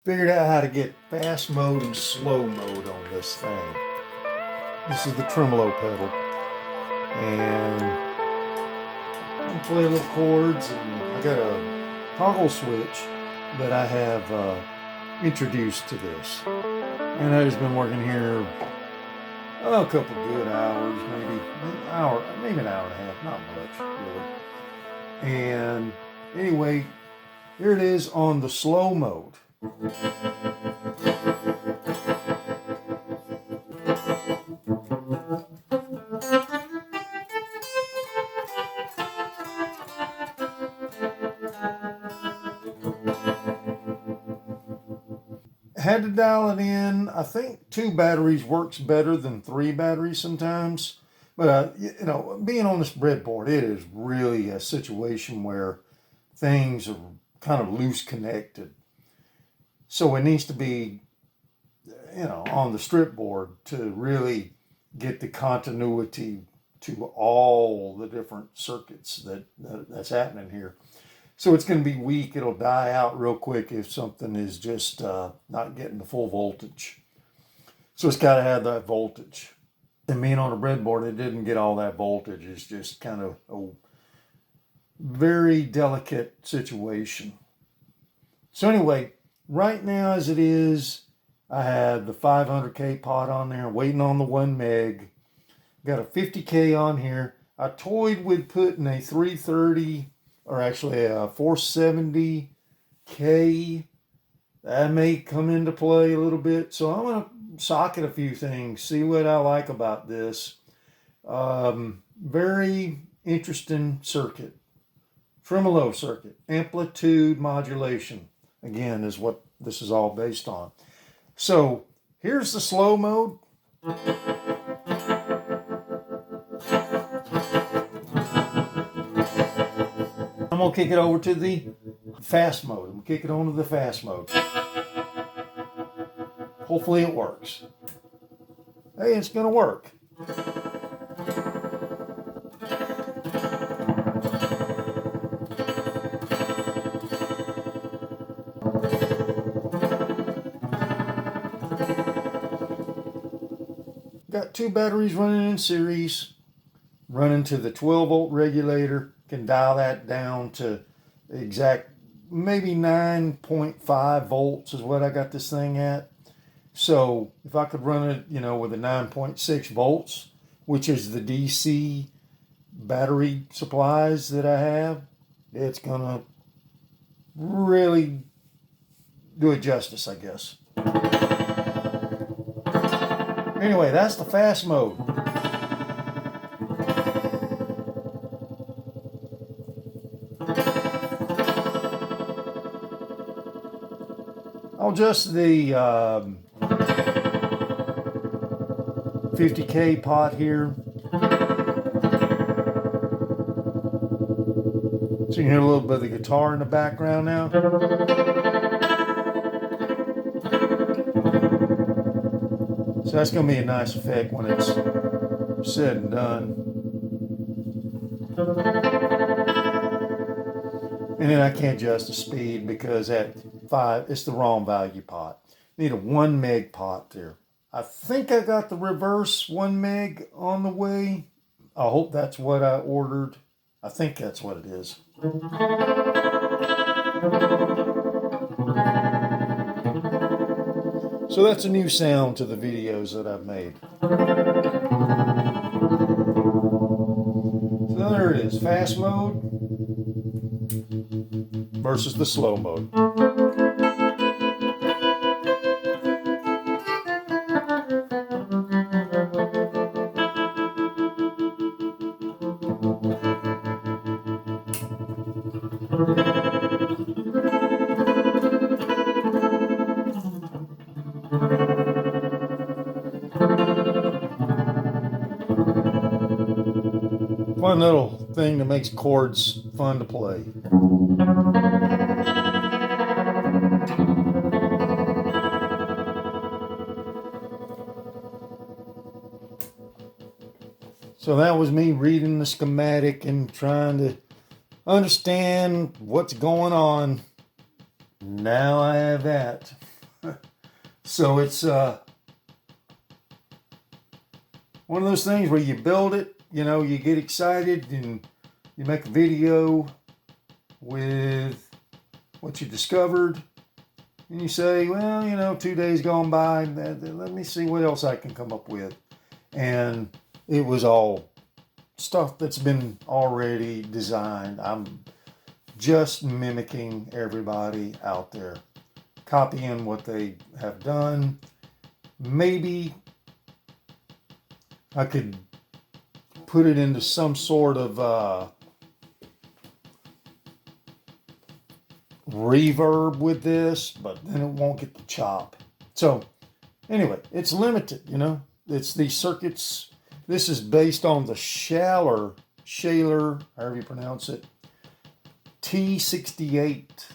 Figured out how to get fast mode and slow mode on this thing. This is the tremolo pedal, and I play little chords, and I got a toggle switch that I have introduced to this, and I've just been working here a couple good hours, maybe an hour and a half, not much really. And anyway, here it is on the slow mode. Had to dial it in. I think 2 batteries works better than 3 batteries sometimes. But, being on this breadboard, it is really a situation where things are kind of loose connected. So it needs to be, on the strip board to really get the continuity to all the different circuits that's happening here. So it's going to be weak. It'll die out real quick if something is just not getting the full voltage. So it's got to have that voltage. And being on a breadboard, it didn't get all that voltage. It's just kind of a very delicate situation. So anyway, right now as it is, I have the 500K pot on there, waiting on the 1 meg. Got a 50K on here. I toyed with putting a 330, or actually a 470K. That may come into play a little bit. So I'm going to socket a few things, see what I like about this. Very interesting circuit. Tremolo circuit. Amplitude modulation, again, is what this is all based on. So here's the slow mode. I'm going to kick it over to the fast mode. I'm going to kick it on to the fast mode. Hopefully it works. Hey, it's going to work. Got 2 batteries running in series, running to the 12 volt regulator. Can dial that down to exact maybe 9.5 volts is what I got this thing at. So if I could run it, with a 9.6 volts, which is the DC battery supplies that I have, it's gonna really do it justice, I guess. Anyway, that's the fast mode. I'll adjust the 50K pot here. So you can hear a little bit of the guitar in the background now. So that's going to be a nice effect when it's said and done. And then I can't adjust the speed because at 5, it's the wrong value pot. Need a 1 meg pot there. I think I got the reverse 1 meg on the way. I hope that's what I ordered. I think that's what it is. So that's a new sound to the videos that I've made. So there it is, fast mode versus the slow mode. Fun little thing that makes chords fun to play. So that was me reading the schematic and trying to understand what's going on. Now I have that. So it's one of those things where you build it, you know, you get excited and you make a video with what you discovered, and you say, well, you know, 2 days gone by, let me see what else I can come up with. And it was all stuff that's been already designed. I'm just mimicking everybody out there, copying what they have done. Maybe I could put it into some sort of reverb with this, but then it won't get the chop. So anyway, it's limited, you know. It's these circuits. This is based on the Shaler, however you pronounce it, T68.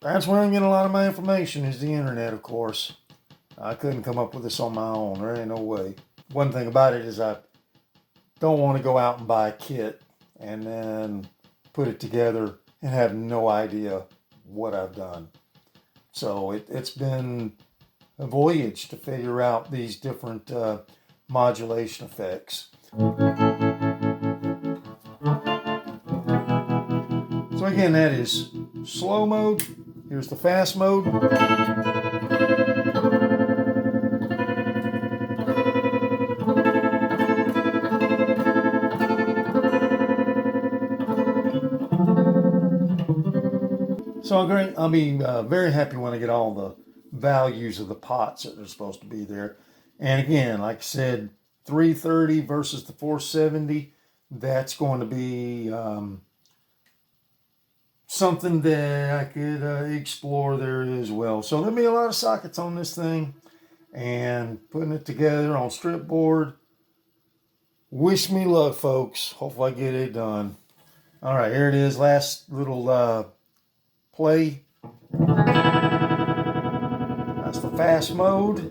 That's where I'm getting a lot of my information, is the internet, of course. I couldn't come up with this on my own. There ain't no way. One thing about it is I don't want to go out and buy a kit and then put it together and have no idea what I've done. So it's been a voyage to figure out these different modulation effects. So again, that is slow mode. Here's the fast mode. So I'll be very happy when I get all the values of the pots that are supposed to be there. And again, like I said, 330 versus the 470, that's going to be something that I could explore there as well. So there'll be a lot of sockets on this thing, and putting it together on strip board. Wish me luck, folks. Hopefully I get it done. All right, here it is. Last little play. That's the fast mode.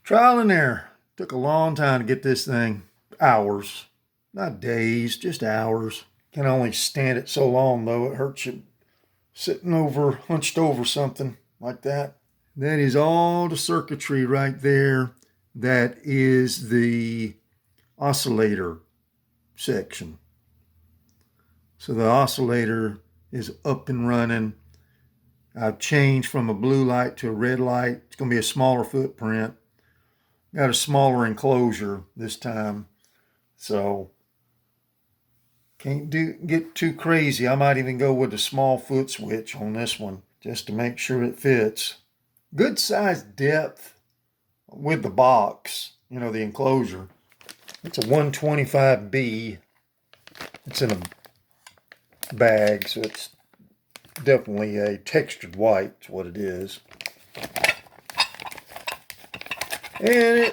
Trial and error. Took a long time to get this thing. Hours. Not days, just hours. Can only stand it so long, though. It hurts you sitting over, hunched over something like that. That is all the circuitry right there. That is the oscillator section. So the oscillator is up and running. I've changed from a blue light to a red light. It's going to be a smaller footprint. Got a smaller enclosure this time, so can't get too crazy. I might even go with a small foot switch on this one just to make sure it fits. Good size depth with the box, you know, the enclosure. It's a 125B. It's in a bag, so it's definitely a textured white, is what it is. And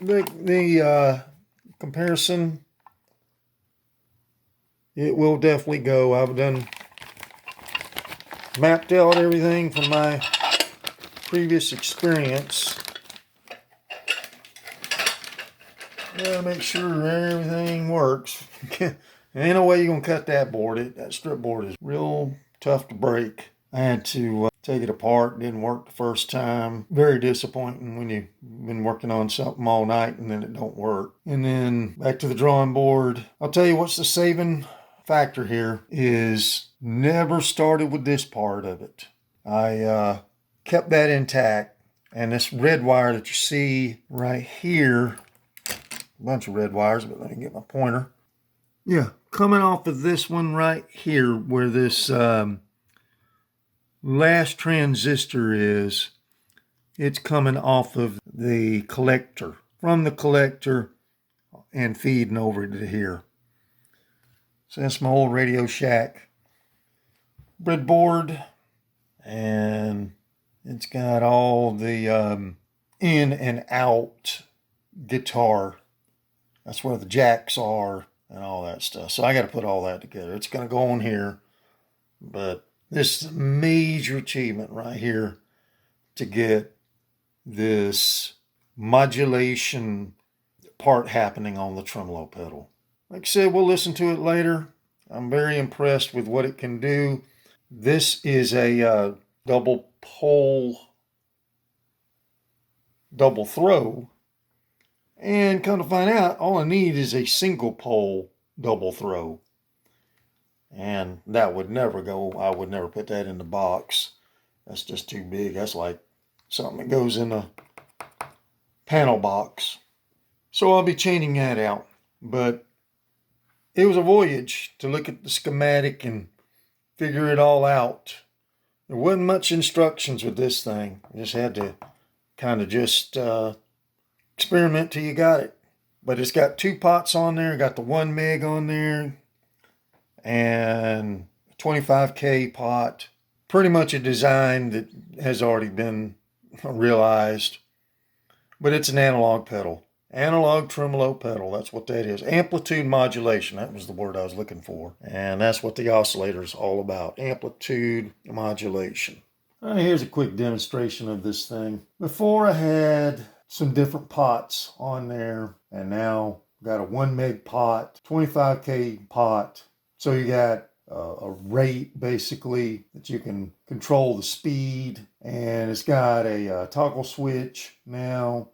the comparison, it will definitely go. I've mapped out everything from my previous experience. Gotta make sure everything works. Ain't no way you're gonna cut that board. That strip board is real tough to break. I had to take it apart. Didn't work the first time. Very disappointing when you've been working on something all night and then it don't work. And then back to the drawing board. I'll tell you what's the saving factor here is never started with this part of it. I kept that intact. And this red wire that you see right here, a bunch of red wires, but let me get my pointer. Yeah, coming off of this one right here where this last transistor is, it's coming off of the collector, from the collector and feeding over to here. So that's my old Radio Shack breadboard, and it's got all the in and out guitar. That's where the jacks are and all that stuff. So I got to put all that together. It's going to go on here, but this is a major achievement right here to get this modulation part happening on the tremolo pedal. Like I said, we'll listen to it later. I'm very impressed with what it can do. This is a double pole, double throw. And come to find out, all I need is a single pole double throw. And that would never go, I would never put that in the box. That's just too big. That's like something that goes in a panel box. So I'll be chaining that out. But it was a voyage to look at the schematic and figure it all out. There wasn't much instructions with this thing. You just had to kind of just experiment till you got it. But it's got 2 pots on there. Got the 1 meg on there. And 25K pot. Pretty much a design that has already been realized. But it's an analog pedal. Analog tremolo pedal. That's what that is. Amplitude modulation. That was the word I was looking for. And that's what the oscillator is all about. Amplitude modulation. All right, here's a quick demonstration of this thing. Before I had some different pots on there. And now got a 1 meg pot, 25K pot. So you got a rate basically that you can control the speed, and it's got a toggle switch now,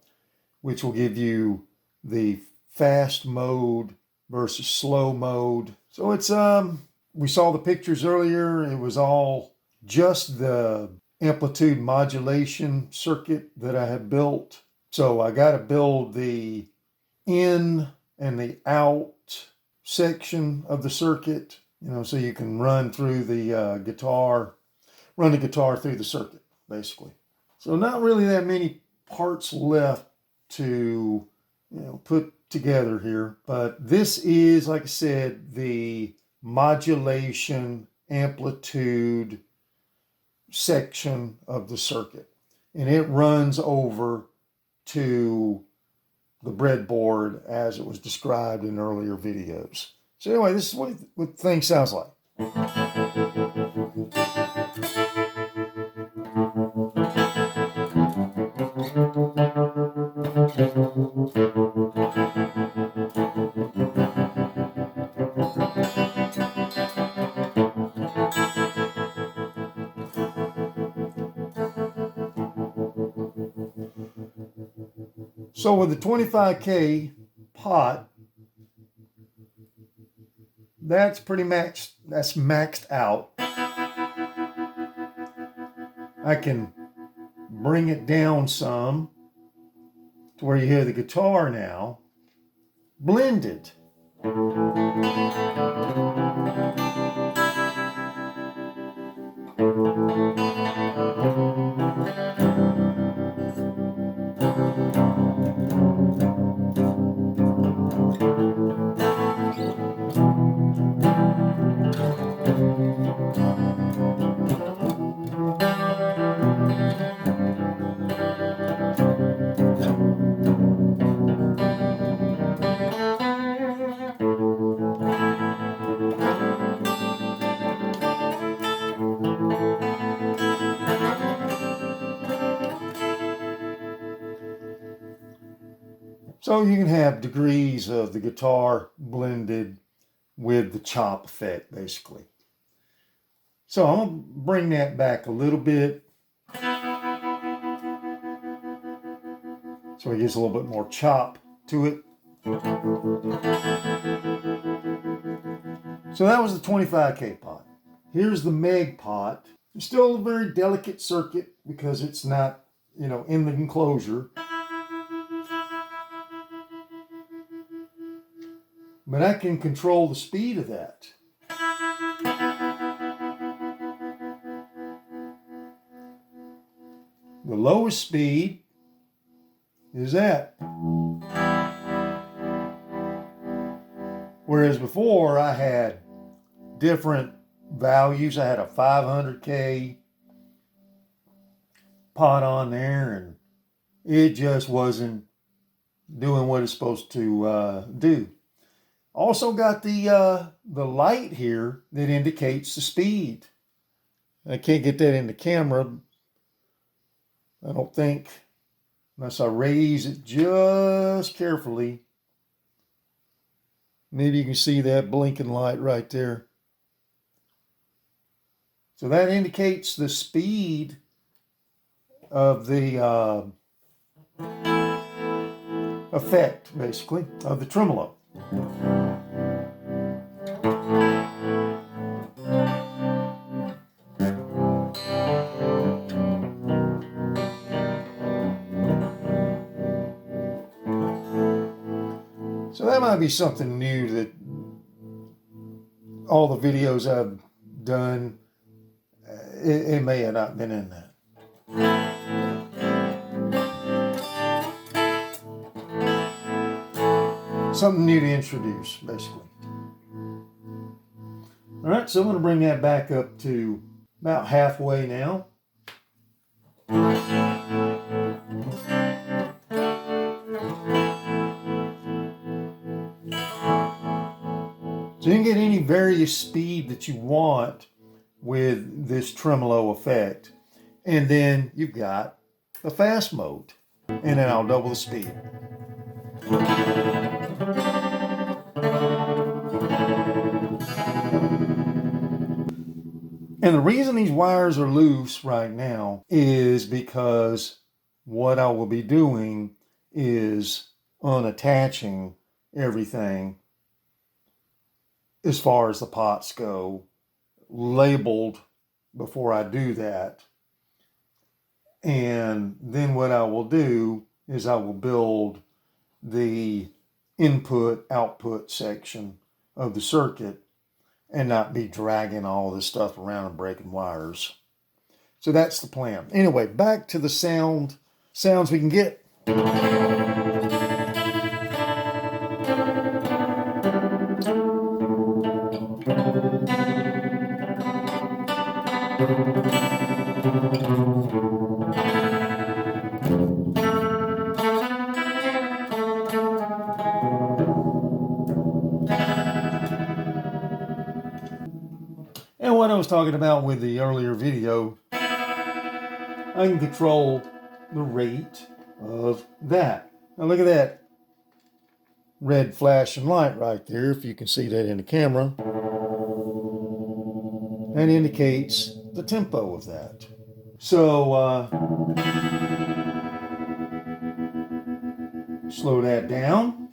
which will give you the fast mode versus slow mode. So it's we saw the pictures earlier. It was all just the amplitude modulation circuit that I had built. So I got to build the in and the out section of the circuit, so you can run through the guitar through the circuit, basically. So not really that many parts left to, put together here, but this is, like I said, the modulation amplitude section of the circuit, and it runs over to the breadboard as it was described in earlier videos. So anyway, this is what the thing sounds like. So with the 25K pot, that's pretty maxed. That's maxed out. I can bring it down some to where you hear the guitar now blended. So you can have degrees of the guitar blended with the chop effect, basically. So I'm going to bring that back a little bit so it gives a little bit more chop to it. So that was the 25K pot. Here's the meg pot. It's still a very delicate circuit because it's not, in the enclosure. But I can control the speed of that. The lowest speed is that. Whereas before I had different values. I had a 500K pot on there and it just wasn't doing what it's supposed to do. Also got the light here that indicates the speed. I can't get that in the camera, I don't think, unless I raise it just carefully. Maybe you can see that blinking light right there. So that indicates the speed of the effect, basically, of the tremolo. So that might be something new that all the videos I've done, it may have not been in that. Something new to introduce, basically. All right, so I'm going to bring that back up to about halfway now. So you can get any various speed that you want with this tremolo effect. And then you've got the fast mode. And then I'll double the speed. And the reason these wires are loose right now is because what I will be doing is unattaching everything as far as the pots go, labeled before I do that. And then what I will do is I will build the input-output section of the circuit and not be dragging all this stuff around and breaking wires. So that's the plan. Anyway, back to the sounds we can get. And what I was talking about with the earlier video, I can control the rate of that. Now look at that red flashing light right there, if you can see that in the camera. That indicates the tempo of that. So slow that down.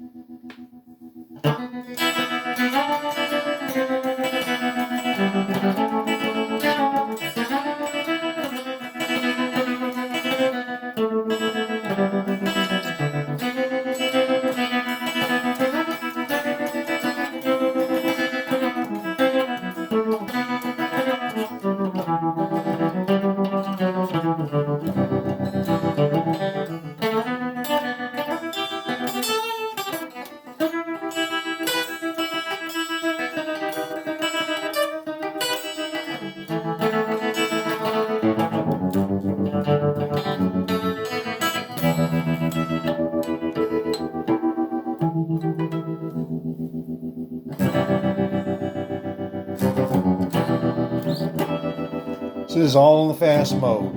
So this is all in the fast mode.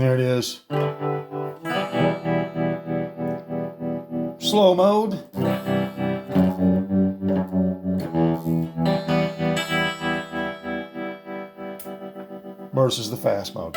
There it is. Slow mode. Versus the fast mode.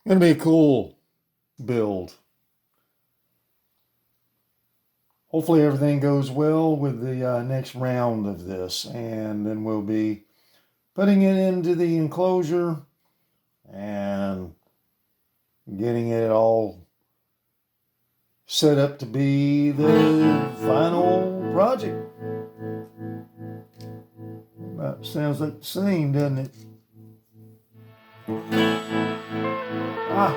Gonna be a cool build. Hopefully everything goes well with the next round of this, and then we'll be putting it into the enclosure and getting it all set up to be the final project. That sounds like the same, doesn't it? Ah.